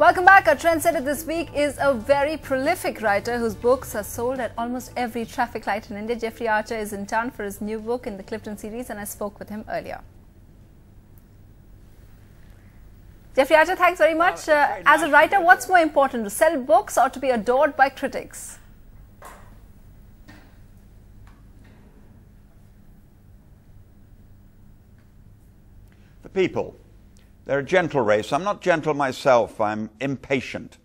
Welcome back. Our trendsetter this week is a very prolific writer whose books are sold at almost every traffic light in India. Jeffrey Archer is in town for his new book in the Clifton series, and I spoke with him earlier. Jeffrey Archer, thanks very much. As a writer, what's more important, to sell books or to be adored by critics? The people. They're a gentle race. I'm not gentle myself. I'm impatient.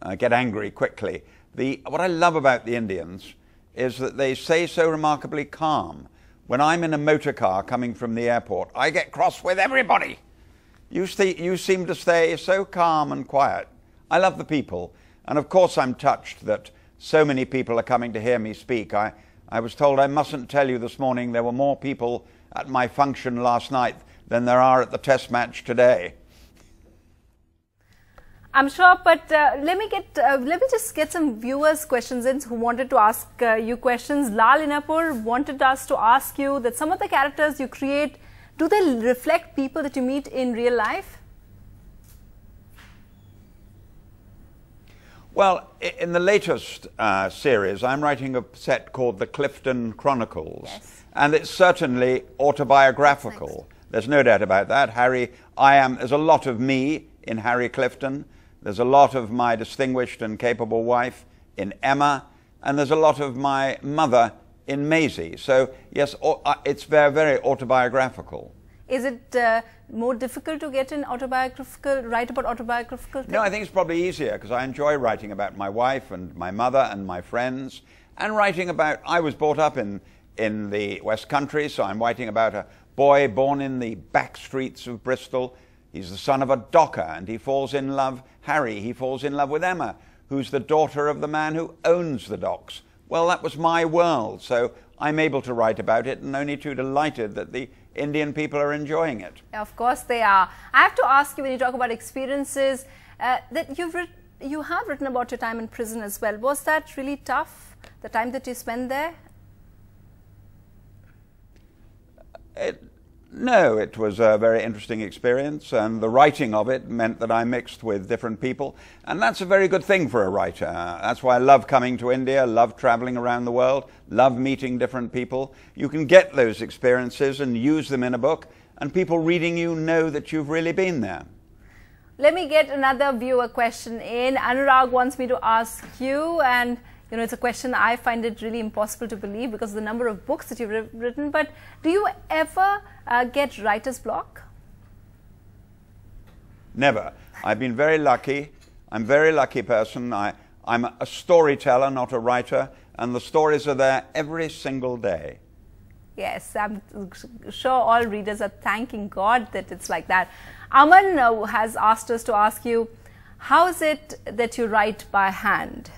I get angry quickly. What I love about the Indians is that they stay so remarkably calm. When I'm in a motor car coming from the airport, I get cross with everybody. You seem to stay so calm and quiet. I love the people. And of course I'm touched that so many people are coming to hear me speak. I was told I mustn't tell you this morning there were more people at my function last night than there are at the test match today. I'm sure, but let me just get some viewers' questions in who wanted to ask you questions. Lal Inapur wanted us to ask you that some of the characters you create, do they reflect people that you meet in real life? Well, in the latest series, I'm writing a set called the Clifton Chronicles, yes. And it's certainly autobiographical. There's no doubt about that. There's a lot of me in Harry Clifton. There's a lot of my distinguished and capable wife in Emma. And there's a lot of my mother in Maisie. So, yes, it's very, very autobiographical. Is it more difficult to write about autobiographical things? No, I think it's probably easier because I enjoy writing about my wife and my mother and my friends. And writing about, I was brought up in the West Country, so I'm writing about a boy born in the back streets of Bristol. He's the son of a docker and he falls in love, he falls in love with Emma, who's the daughter of the man who owns the docks. Well, that was my world, so I'm able to write about it and only too delighted that the Indian people are enjoying it. Of course they are. I have to ask you, when you talk about experiences, that you have written about your time in prison as well. Was that really tough, the time that you spent there? No, it was a very interesting experience, and the writing of it meant that I mixed with different people, and that's a very good thing for a writer. That's why I love coming to India, love traveling around the world, love meeting different people. You can get those experiences and use them in a book, and people reading you know that you've really been there. Let me get another viewer question in. Anurag wants me to ask you, and you know, it's a question I find it really impossible to believe because of the number of books that you've written, but do you ever get writer's block? Never. I've been very lucky. I'm a very lucky person. I'm a storyteller, not a writer, and the stories are there every single day. Yes, I'm sure all readers are thanking God that it's like that. Aman has asked us to ask you, how is it that you write by hand?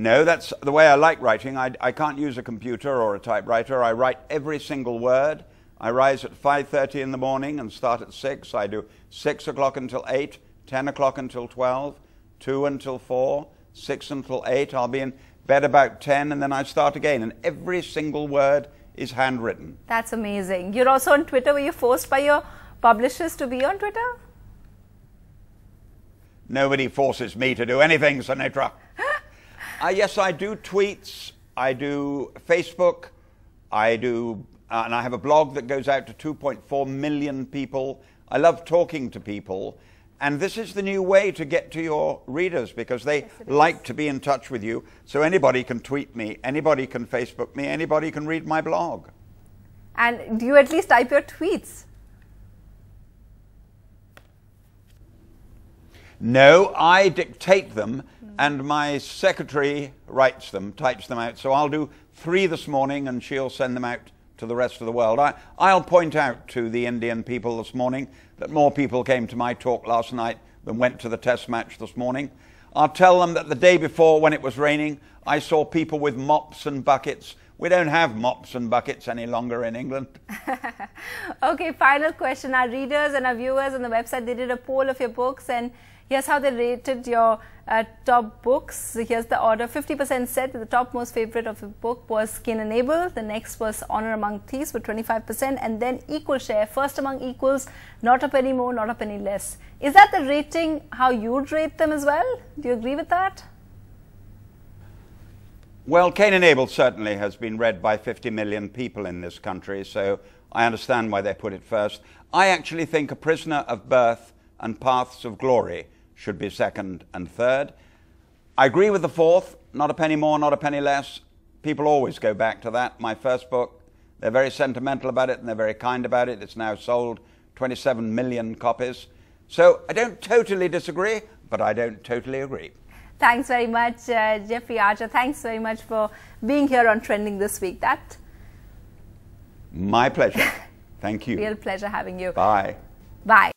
No, that's the way I like writing. I can't use a computer or a typewriter. I write every single word. I rise at 5:30 in the morning and start at 6. I do 6 o'clock until 8, 10 o'clock until 12, 2 until 4, 6 until 8. I'll be in bed about 10 and then I start again. And every single word is handwritten. That's amazing. You're also on Twitter. Were you forced by your publishers to be on Twitter? Nobody forces me to do anything, Sanitra. Yes, I do tweets, I do Facebook, and I have a blog that goes out to 2.4 million people. I love talking to people, and this is the new way to get to your readers because they like to be in touch with you. So anybody can tweet me, anybody can Facebook me, anybody can read my blog. And do you at least type your tweets? No, I dictate them. And my secretary writes them, types them out. So I'll do 3 this morning and she'll send them out to the rest of the world. I'll point out to the Indian people this morning that more people came to my talk last night than went to the test match this morning. I'll tell them that the day before when it was raining, I saw people with mops and buckets We don't have mops and buckets any longer in England. Okay, final question. Our readers and our viewers on the website, they did a poll of your books, and here's how they rated your top books. Here's the order. 50% said that the top most favorite of the book was Kane and Abel. The next was Honor Among Thieves with 25%, and then equal share, First Among Equals, not a penny more, not a penny less. Is that the rating how you'd rate them as well? Do you agree with that? Well, Kane and Abel certainly has been read by 50 million people in this country, so I understand why they put it first. I actually think A Prisoner of Birth and Paths of Glory should be second and third. I agree with the fourth, Not a Penny More, Not a Penny Less. People always go back to that. My first book, they're very sentimental about it and they're very kind about it. It's now sold 27 million copies. So I don't totally disagree, but I don't totally agree. Thanks very much, Jeffrey Archer. Thanks very much for being here on Trending this week. My pleasure. Thank you. Real pleasure having you. Bye. Bye.